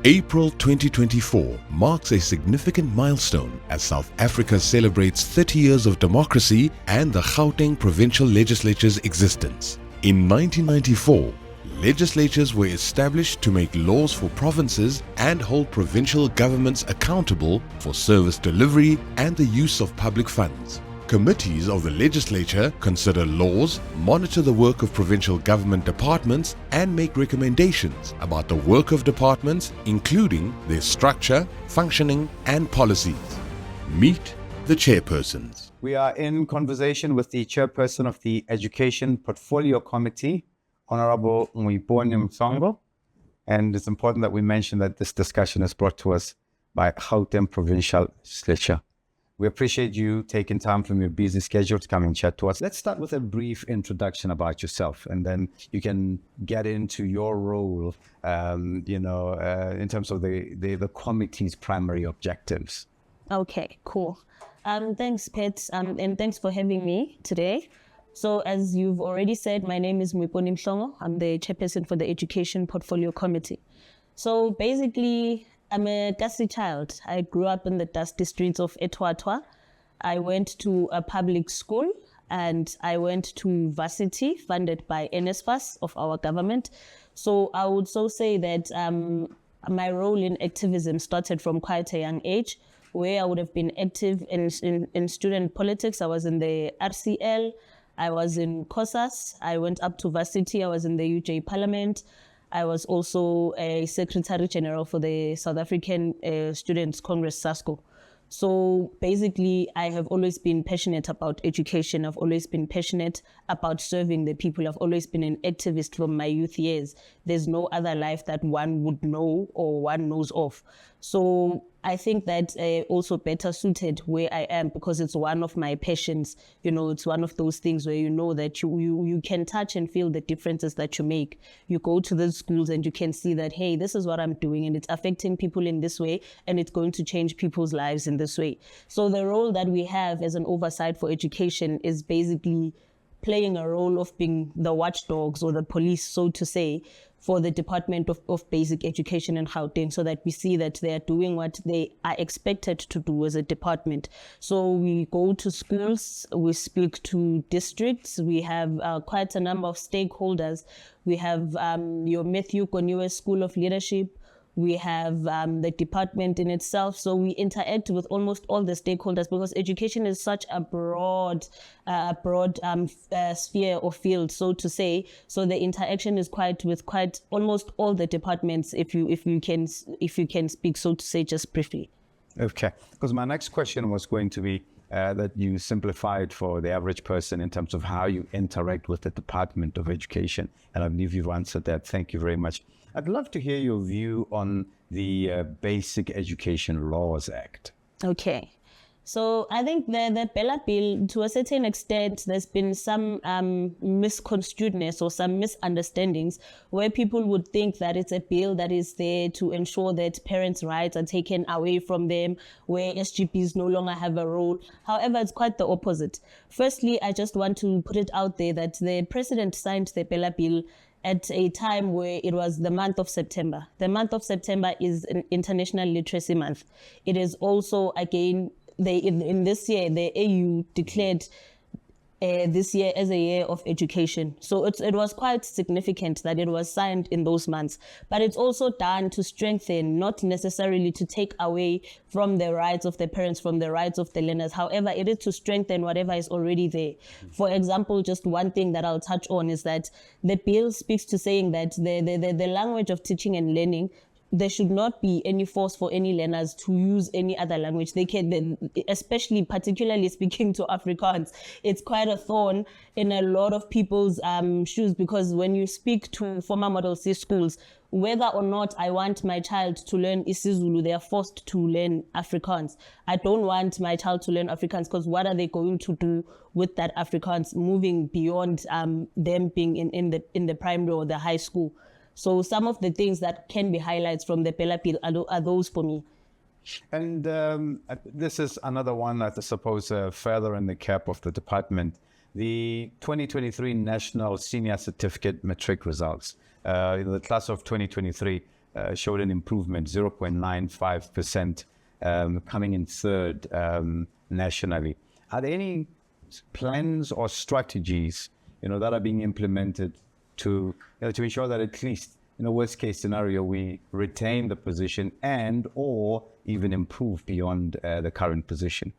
April 2024 marks a significant milestone as South Africa celebrates 30 years of democracy and the Gauteng Provincial Legislature's existence. In 1994, legislatures were established to make laws for provinces and hold provincial governments accountable for service delivery and the use of public funds. Committees of the legislature consider laws, monitor the work of provincial government departments, and make recommendations about the work of departments, including their structure, functioning, and policies. Meet the chairpersons. We are in conversation with the chairperson of the Education Portfolio Committee, Honorable Moipone Mhlongo. And it's important that we mention that this discussion is brought to us by Gauteng Provincial Legislature. We appreciate you taking time from your busy schedule to come and chat to us. Let's start with a brief introduction about yourself, and then you can get into your role, in terms of the committee's primary objectives. Okay, cool. Thanks, Pet, and thanks for having me today. So as you've already said, my name is Moipone Mhlongo. I'm the chairperson for the Education Portfolio Committee. So basically, I'm a dusty child. I grew up in the dusty streets of Ekurhuleni. I went to a public school and I went to varsity funded by NSFAS of our government. So I would so say that my role in activism started from quite a young age, where I would have been active in student politics. I was in the RCL, I was in COSAS, I went up to varsity, I was in the UJ Parliament. I was also a Secretary General for the South African Students' Congress, SASCO. So basically, I have always been passionate about education. I've always been passionate about serving the people. I've always been an activist from my youth years. There's no other life that one would know or one knows of. So I think that also better suited where I am, because it's one of my passions. It's one of those things where you know that you can touch and feel the differences that you make. You go to the schools and you can see that, hey, this is what I'm doing and it's affecting people in this way and it's going to change people's lives in this way. So the role that we have as an oversight for education is basically playing a role of being the watchdogs or the police, so to say, for the Department of Basic Education in Gauteng, so that we see that they are doing what they are expected to do as a department. So we go to schools, we speak to districts, we have quite a number of stakeholders. We have your Matthew Koniwe School of Leadership, we have the department in itself. So we interact with almost all the stakeholders, because education is such a broad sphere or field, so to say. So the interaction is quite almost all the departments, if you can speak, so to say, just briefly. Okay, because my next question was going to be that you simplified for the average person in terms of how you interact with the Department of Education, and I believe you've answered that. Thank you very much. I'd love to hear your view on the Basic Education Laws Act. Okay. So I think the Bella Bill, to a certain extent, there's been some misconstruedness or some misunderstandings where people would think that it's a bill that is there to ensure that parents' rights are taken away from them, where SGPs no longer have a role. However, it's quite the opposite. Firstly, I just want to put it out there that the President signed the Bella Bill at a time where it was the month of September. The month of September is an International Literacy Month. It is also, again, in this year, the AU declared this year as a year of education. So it was quite significant that it was signed in those months. But it's also done to strengthen, not necessarily to take away from the rights of the parents, from the rights of the learners. However, it is to strengthen whatever is already there. For example, just one thing that I'll touch on is that the bill speaks to saying that the language of teaching and learning, there should not be any force for any learners to use any other language. They can, especially particularly speaking to Afrikaans, it's quite a thorn in a lot of people's shoes, because when you speak to former Model C schools, whether or not I want my child to learn isiZulu, they are forced to learn Afrikaans. I don't want my child to learn Afrikaans, because what are they going to do with that Afrikaans moving beyond them being in the primary or the high school? So some of the things that can be highlights from the Bella Bill are those for me. And this is another one, I suppose, further in the cap of the department. The 2023 National Senior Certificate Matric results. In the class of 2023, showed an improvement, 0.95%, coming in third nationally. Are there any plans or strategies, that are being implemented to ensure that at least in a worst case scenario, we retain the position and or even improve beyond the current position?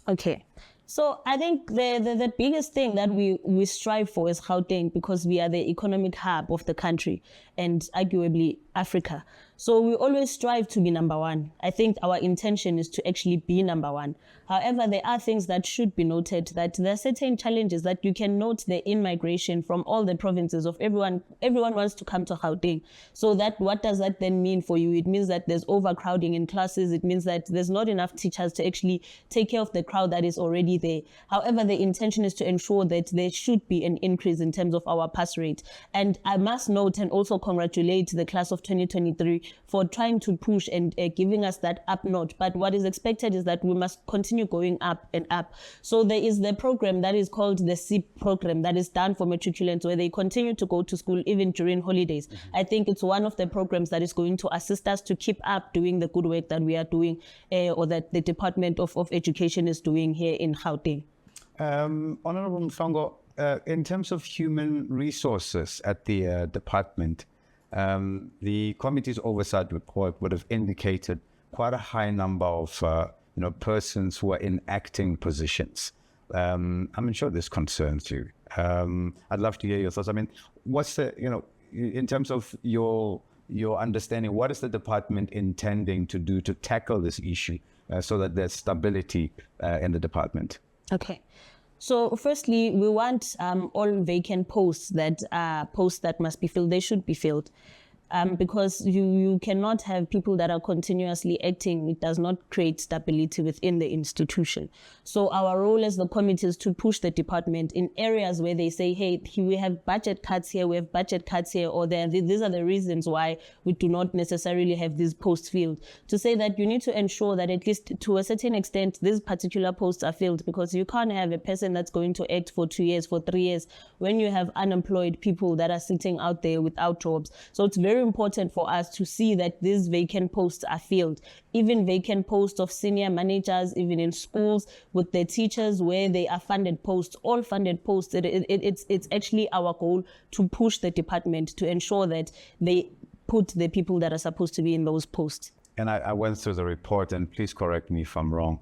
Okay. So I think the biggest thing that we strive for is Gauteng, because we are the economic hub of the country and arguably Africa. So we always strive to be number one. I think our intention is to actually be number one. However, there are things that should be noted, that there are certain challenges that you can note the in-migration from all the provinces of everyone. Everyone wants to come to Gauteng. So what does that then mean for you? It means that there's overcrowding in classes. It means that there's not enough teachers to actually take care of the crowd that is already there. However, the intention is to ensure that there should be an increase in terms of our pass rate. And I must note and also congratulate the class of 2023 for trying to push and giving us that up notch. But what is expected is that we must continue going up and up. So there is the program that is called the SIP program that is done for matriculants, where they continue to go to school even during holidays. I think it's one of the programs that is going to assist us to keep up doing the good work that we are doing, or that the Department of Education is doing here in Gauteng. Honorable Mhlongo, in terms of human resources at the department, the committee's oversight report would have indicated quite a high number of persons who are in acting positions. I'm sure this concerns you. I'd love to hear your thoughts. I mean, what's the, in terms of your understanding, what is the department intending to do to tackle this issue so that there's stability in the department? Okay. So firstly, we want all vacant posts that must be filled. They should be filled. Because you cannot have people that are continuously acting. It does not create stability within the institution. So our role as the committee is to push the department in areas where they say, hey, we have budget cuts here, we have budget cuts here, or these are the reasons why we do not necessarily have these posts filled. To say that you need to ensure that at least to a certain extent, these particular posts are filled, because you can't have a person that's going to act for 2 years, for 3 years, when you have unemployed people that are sitting out there without jobs. So it's very important for us to see that these vacant posts are filled, even vacant posts of senior managers, even in schools with the teachers where they are funded posts, all funded posts. It's actually our goal to push the department to ensure that they put the people that are supposed to be in those posts. And I went through the report, and please correct me if I'm wrong.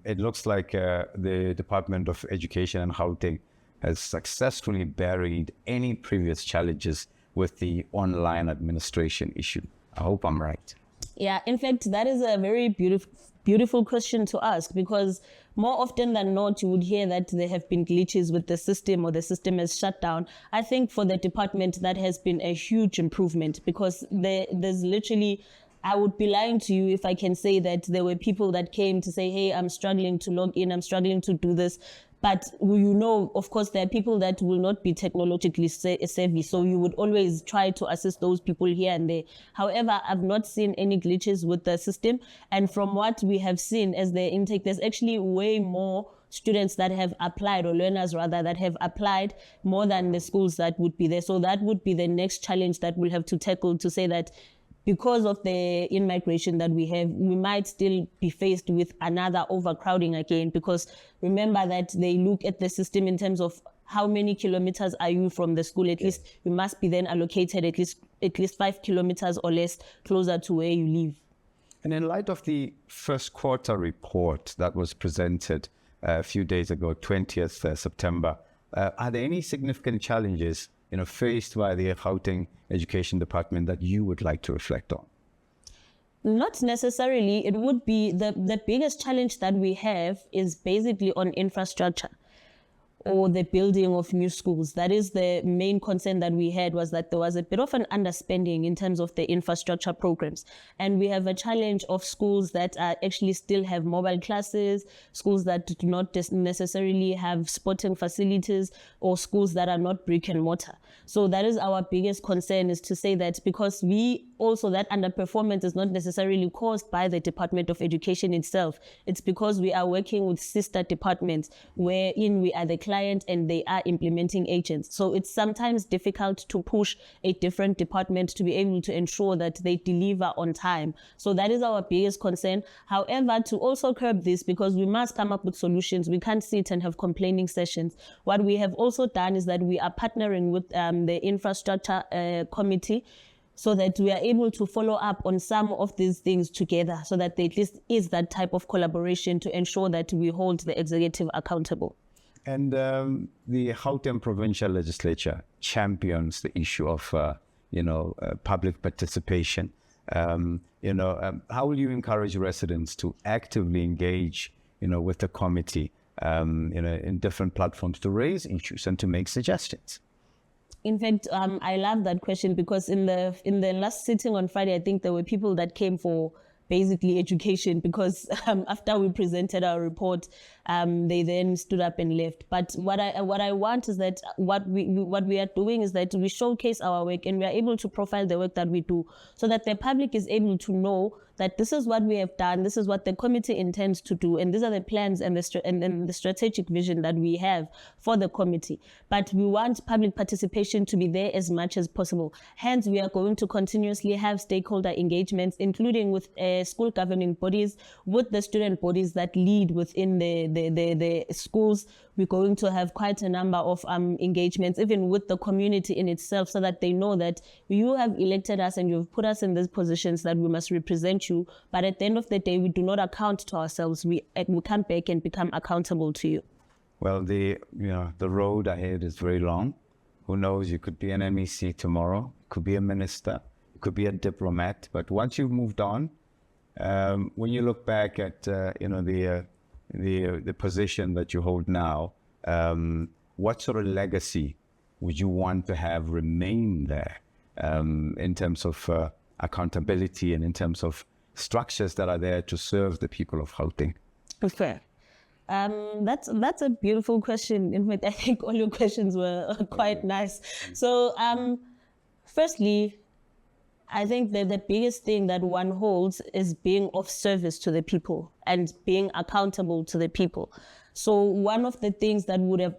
It looks like the Department of Education and Gauteng has successfully buried any previous challenges with the online administration issue. I hope I'm right. Yeah, in fact, that is a very beautiful question to ask, because more often than not, you would hear that there have been glitches with the system, or the system has shut down. I think for the department, that has been a huge improvement, because there's literally, I would be lying to you if I can say that there were people that came to say, hey, I'm struggling to log in, I'm struggling to do this. But of course, there are people that will not be technologically savvy, so you would always try to assist those people here and there. However, I've not seen any glitches with the system. And from what we have seen as the intake, there's actually way more students that have applied, or learners rather, that have applied more than the schools that would be there. So that would be the next challenge that we'll have to tackle, to say that because of the in-migration that we have, we might still be faced with another overcrowding again, because remember that they look at the system in terms of how many kilometers are you from the school. At least you must be then allocated at least 5 kilometers or less closer to where you live. And in light of the first quarter report that was presented a few days ago, 20th September, are there any significant challenges faced by the Gauteng Education Department that you would like to reflect on? Not necessarily. It would be the biggest challenge that we have is basically on infrastructure, or the building of new schools. That is the main concern that we had, was that there was a bit of an underspending in terms of the infrastructure programs. And we have a challenge of schools that actually still have mobile classes, schools that do not necessarily have sporting facilities, or schools that are not brick and mortar. So that is our biggest concern, is to say that because we also that underperformance is not necessarily caused by the Department of Education itself. It's because we are working with sister departments wherein we are the client and they are implementing agents. So it's sometimes difficult to push a different department to be able to ensure that they deliver on time. So that is our biggest concern. However, to also curb this, because we must come up with solutions, we can't sit and have complaining sessions. What we have also done is that we are partnering with the infrastructure committee, so that we are able to follow up on some of these things together, so that there at least is that type of collaboration to ensure that we hold the executive accountable. And the Gauteng Provincial Legislature champions the issue of, public participation. How will you encourage residents to actively engage, with the committee, in different platforms to raise issues and to make suggestions? In fact, I love that question, because in the last sitting on Friday, I think there were people that came for basically education, because after we presented our report, they then stood up and left. But what I want is that what we are doing is that we showcase our work and we are able to profile the work that we do, so that the public is able to know that this is what we have done, this is what the committee intends to do, and these are the plans and the strategic vision that we have for the committee. But we want public participation to be there as much as possible. Hence, we are going to continuously have stakeholder engagements, including with school governing bodies, with the student bodies that lead within the schools. We're going to have quite a number of engagements, even with the community in itself, so that they know that you have elected us and you've put us in these positions that we must represent you. But at the end of the day, we do not account to ourselves. We come back and become accountable to you. Well, the road ahead is very long. Who knows? You could be an MEC tomorrow. You could be a minister. You could be a diplomat. But once you've moved on, when you look back at the position that you hold now, what sort of legacy would you want to have remain there, in terms of accountability and in terms of structures that are there to serve the people of Gauteng? Okay. That's a beautiful question. In fact, I think all your questions were quite nice. So, firstly, I think that the biggest thing that one holds is being of service to the people and being accountable to the people. So one of the things that we would have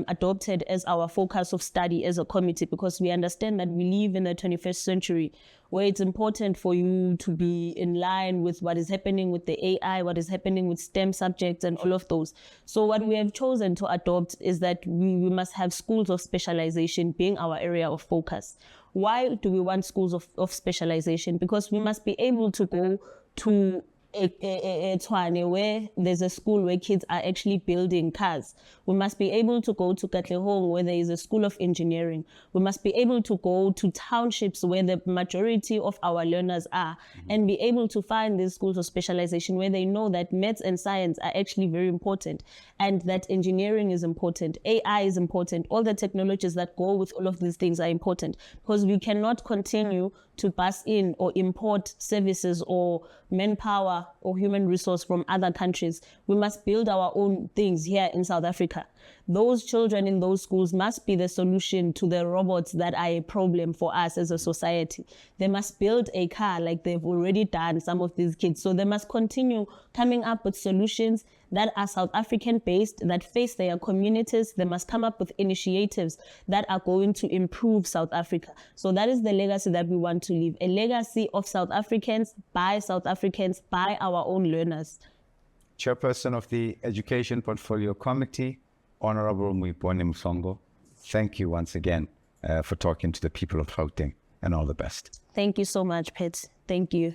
adopted as our focus of study as a committee, because we understand that we live in the 21st century, where it's important for you to be in line with what is happening with the AI, what is happening with STEM subjects and all of those. So what we have chosen to adopt is that we must have schools of specialization being our area of focus. Why do we want schools of specialization? Because we must be able to go to where there's a school where kids are actually building cars. We must be able to go to Katlehong where there is a school of engineering. We must be able to go to townships where the majority of our learners are, and be able to find these schools of specialization where they know that maths and science are actually very important, and that engineering is important, AI is important, all the technologies that go with all of these things are important, because we cannot continue to pass in or import services or manpower or human resource from other countries. We must build our own things here in South Africa. Those children in those schools must be the solution to the robots that are a problem for us as a society. They must build a car like they've already done, some of these kids. So they must continue coming up with solutions that are South African based, that face their communities. They must come up with initiatives that are going to improve South Africa. So that is the legacy that we want to leave, a legacy of South Africans, by our own learners. Chairperson of the Education Portfolio Committee, Honorable Moipone Mhlongo, thank you once again for talking to the people of Gauteng, and all the best. Thank you so much, Pet. Thank you.